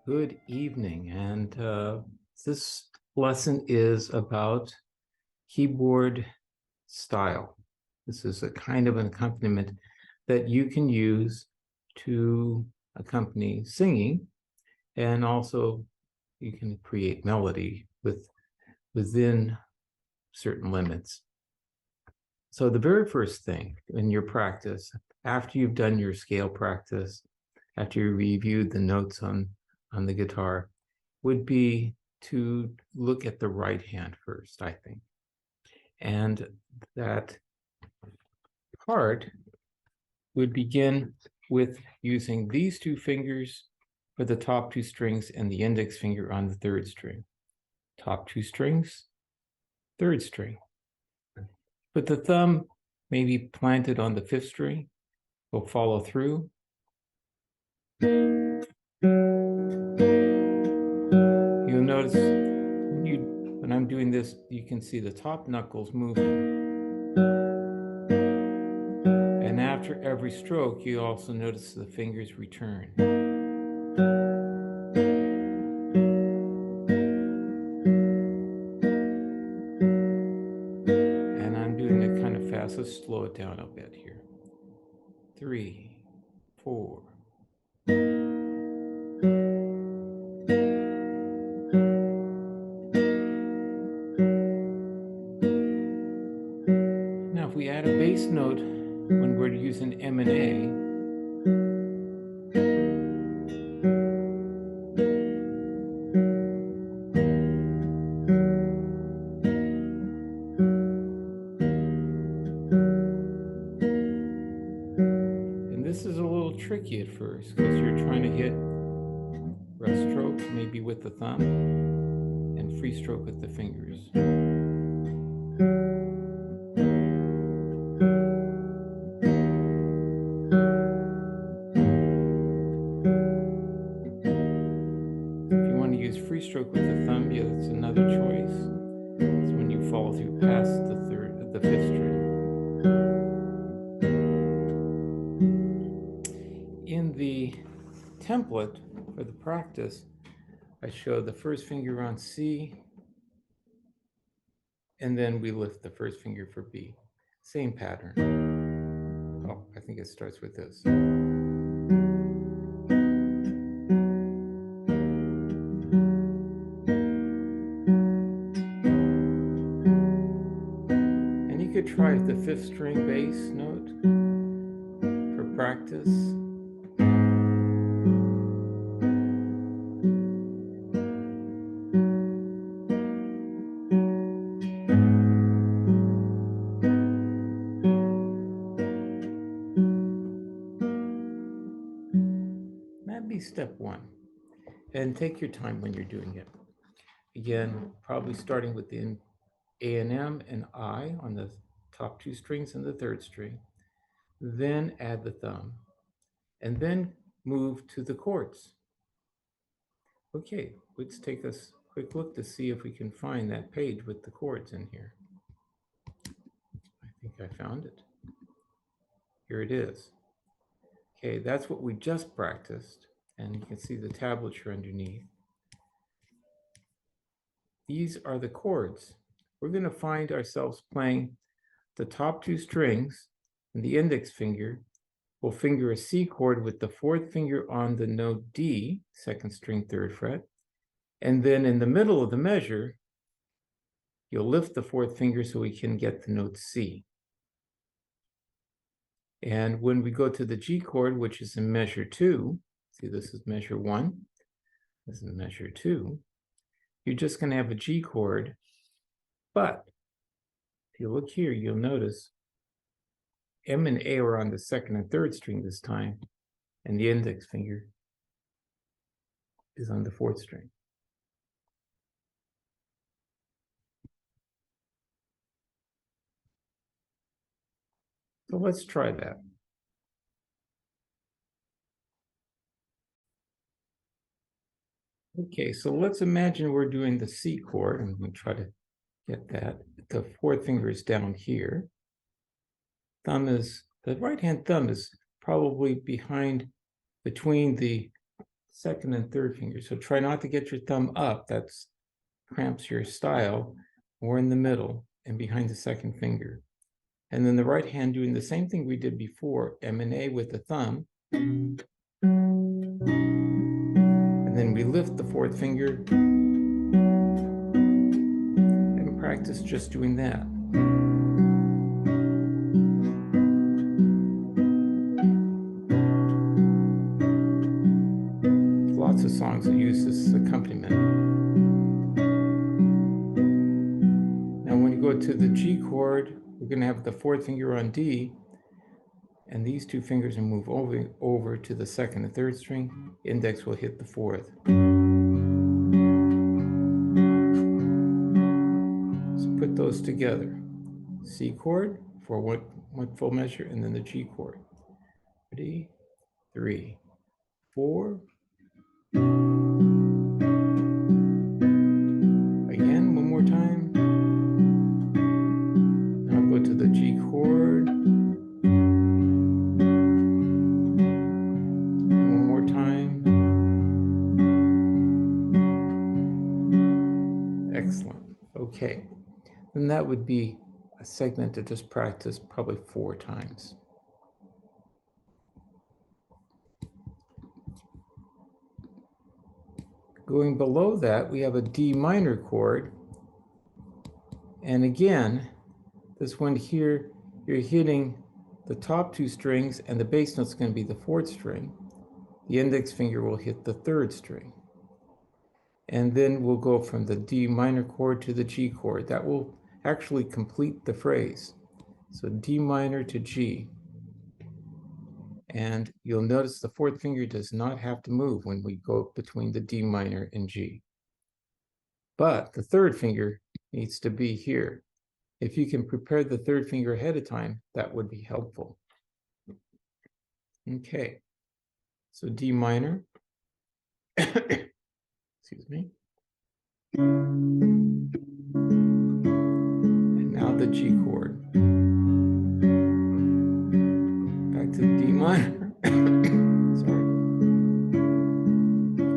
Good evening, and this lesson is about keyboard style. This is a kind of an accompaniment that you can use to accompany singing, and also you can create melody within certain limits. So the very first thing in your practice, after you've done your scale practice, after you reviewed the notes on the guitar, would be to look at the right hand first, I think. And that part would begin with using these two fingers for the top two strings and the index finger on the third string. Top two strings, third string. But the thumb may be planted on the fifth string, will follow through. You'll notice when I'm doing this, you can see the top knuckles moving. And after every stroke, you also notice the fingers return. And I'm doing it kind of fast. Let's slow it down a bit here. 3, 4. Now, if we add a bass note when we're using M and A, and this is a little tricky at first because you're trying to hit rough stroke maybe with the thumb and free stroke with the fingers. Use free stroke with the thumb, yeah, that's another choice. It's when you follow through past the fifth string. In the template for the practice, I show the first finger on C, and then we lift the first finger for B. Same pattern. Oh, I think it starts with this. Try the fifth string bass note for practice. That'd be step one. And take your time when you're doing it. Again, probably starting with the A and M and I on the top two strings and the third string, then add the thumb, and then move to the chords. Okay, let's take a quick look to see if we can find that page with the chords in here. I think I found it. Here it is. Okay, that's what we just practiced, and you can see the tablature underneath. These are the chords. We're going to find ourselves playing the top two strings, and the index finger will finger a C chord with the fourth finger on the note D, second string, third fret. And then in the middle of the measure, you'll lift the fourth finger so we can get the note C. And when we go to the G chord, which is in measure 2, see this is measure 1, this is measure 2, you're just going to have a G chord, but if you look here, you'll notice M and A are on the second and third string this time, and the index finger is on the fourth string. So let's try that. Okay, so let's imagine we're doing the C chord, and we'll try to get that. The fourth finger is down here. The right hand thumb is probably between the second and third finger. So try not to get your thumb up. That's cramps your style, or in the middle and behind the second finger. And then the right hand doing the same thing we did before, M and A with the thumb. And then we lift the fourth finger and practice just doing that. Lots of songs that use this accompaniment. Now when you go to the G chord, we're going to have the fourth finger on D, and these two fingers will move over to the second and third string. Index will hit the fourth. So put those together. C chord for one full measure, and then the G chord. Ready? 3, 4. Again, one more time. Now go to the G chord. One more time. Excellent. Okay. Then that would be a segment to just practice probably 4 times. Going below that, we have a D minor chord. And again, this one here, you're hitting the top 2 strings, and the bass note's going to be the 4th string. The index finger will hit the 3rd string. And then we'll go from the D minor chord to the G chord. That will actually complete the phrase. So D minor to G. And you'll notice the 4th finger does not have to move when we go between the D minor and G. But the 3rd finger needs to be here. If you can prepare the 3rd finger ahead of time, that would be helpful. Okay, so D minor, excuse me. And now the G chord. Back to D minor, sorry,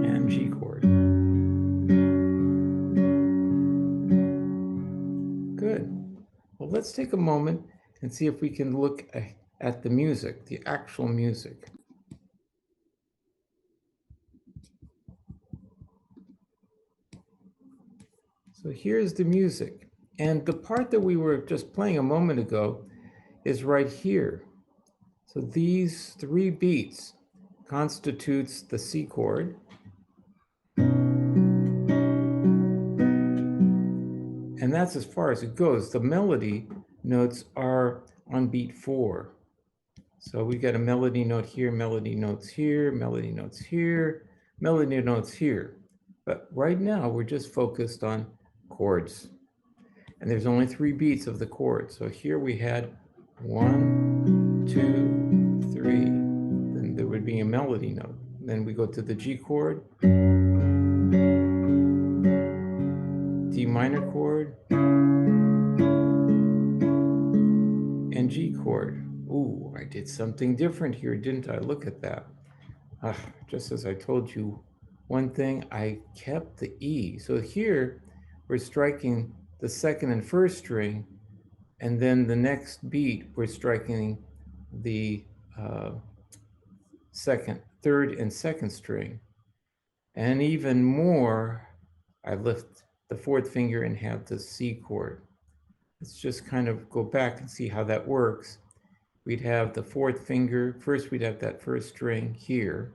and G chord. Good. Well, let's take a moment and see if we can look at the music, the actual music. So here's the music. And the part that we were just playing a moment ago is right here. So these 3 beats constitutes the C chord. And that's as far as it goes. The melody notes are on beat 4. So we got a melody note here, melody notes here, melody notes here, melody notes here. But right now we're just focused on chords. And there's only 3 beats of the chord. So here we had 1, 2, 3. Then there would be a melody note. Then we go to the G chord, D minor chord, and G chord. Ooh, I did something different here, didn't I? Look at that. Just as I told you one thing, I kept the E. So here we're striking the 2nd and 1st string, and then the next beat we're striking the 3rd and 2nd string. And even more, I lift the 4th finger and have the C chord. Let's just kind of go back and see how that works. We'd have the 4th finger. First, we'd have that 1st string here.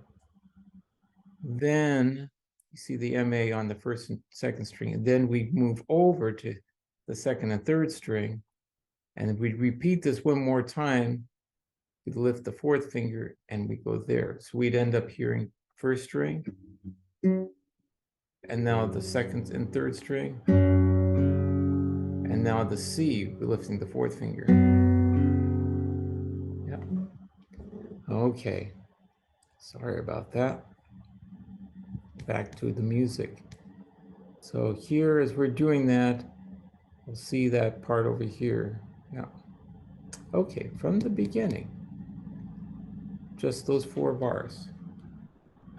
Then you see the MA on the 1st and 2nd string. And then we move over to the 2nd and 3rd string. And we'd repeat this one more time. We'd lift the 4th finger and we go there. So we'd end up hearing 1st string. And now the 2nd and 3rd string. And now the C, we're lifting the 4th finger. Yeah. Okay. Sorry about that. Back to the music. So here, as we're doing that, we'll see that part over here. Yeah. Okay, from the beginning, just those 4 bars.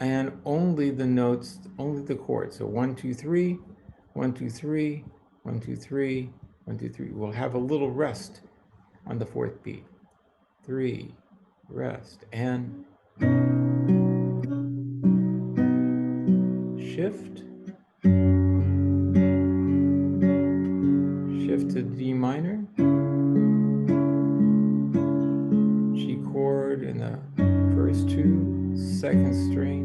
and only the notes, only the chords. So 1, 2, 3, 1, 2, 3, 1, 2, 3, 1, 2, 3. We'll have a little rest on the fourth beat. 3, rest, and shift, shift to D minor, G chord in the first two, second string,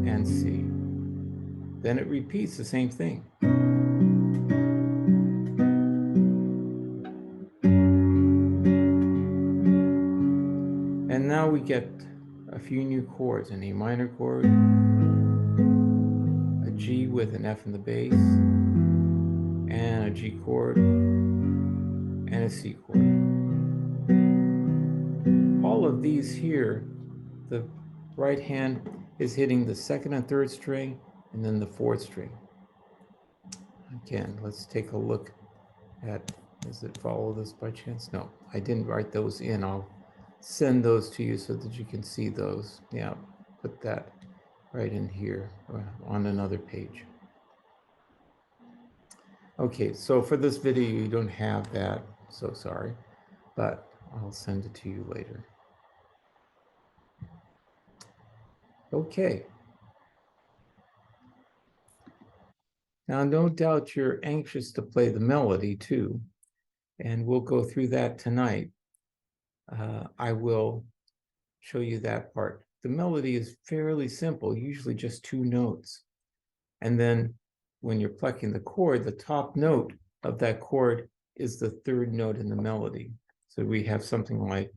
and C. Then it repeats the same thing. And now we get a few new chords, an A minor chord, a G with an F in the bass, and a G chord, and a C chord. All of these here, the right hand is hitting the second and third string, and then the fourth string. Again, let's take a look at, does it follow this by chance? No, I didn't write those in. I'll send those to you so that you can see those. Yeah, put that right in here on another page. Okay, so for this video, you don't have that, so sorry, but I'll send it to you later. Okay. Now, no doubt you're anxious to play the melody too, and we'll go through that tonight. I will show you that part. The melody is fairly simple, usually just 2 notes. And then when you're plucking the chord, the top note of that chord is the 3rd note in the melody. So we have something like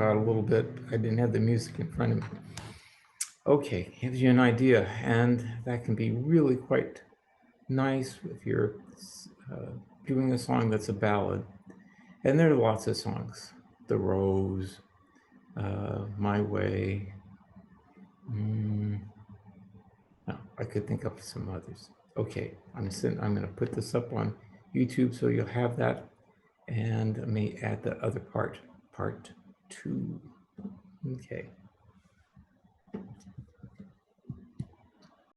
a little bit. I didn't have the music in front of me. Okay, gives you an idea, and that can be really quite nice if you're doing a song that's a ballad. And there are lots of songs. The Rose, My Way. No, I could think of some others. Okay, I'm going to put this up on YouTube so you'll have that, and I may add the other part 2. Okay.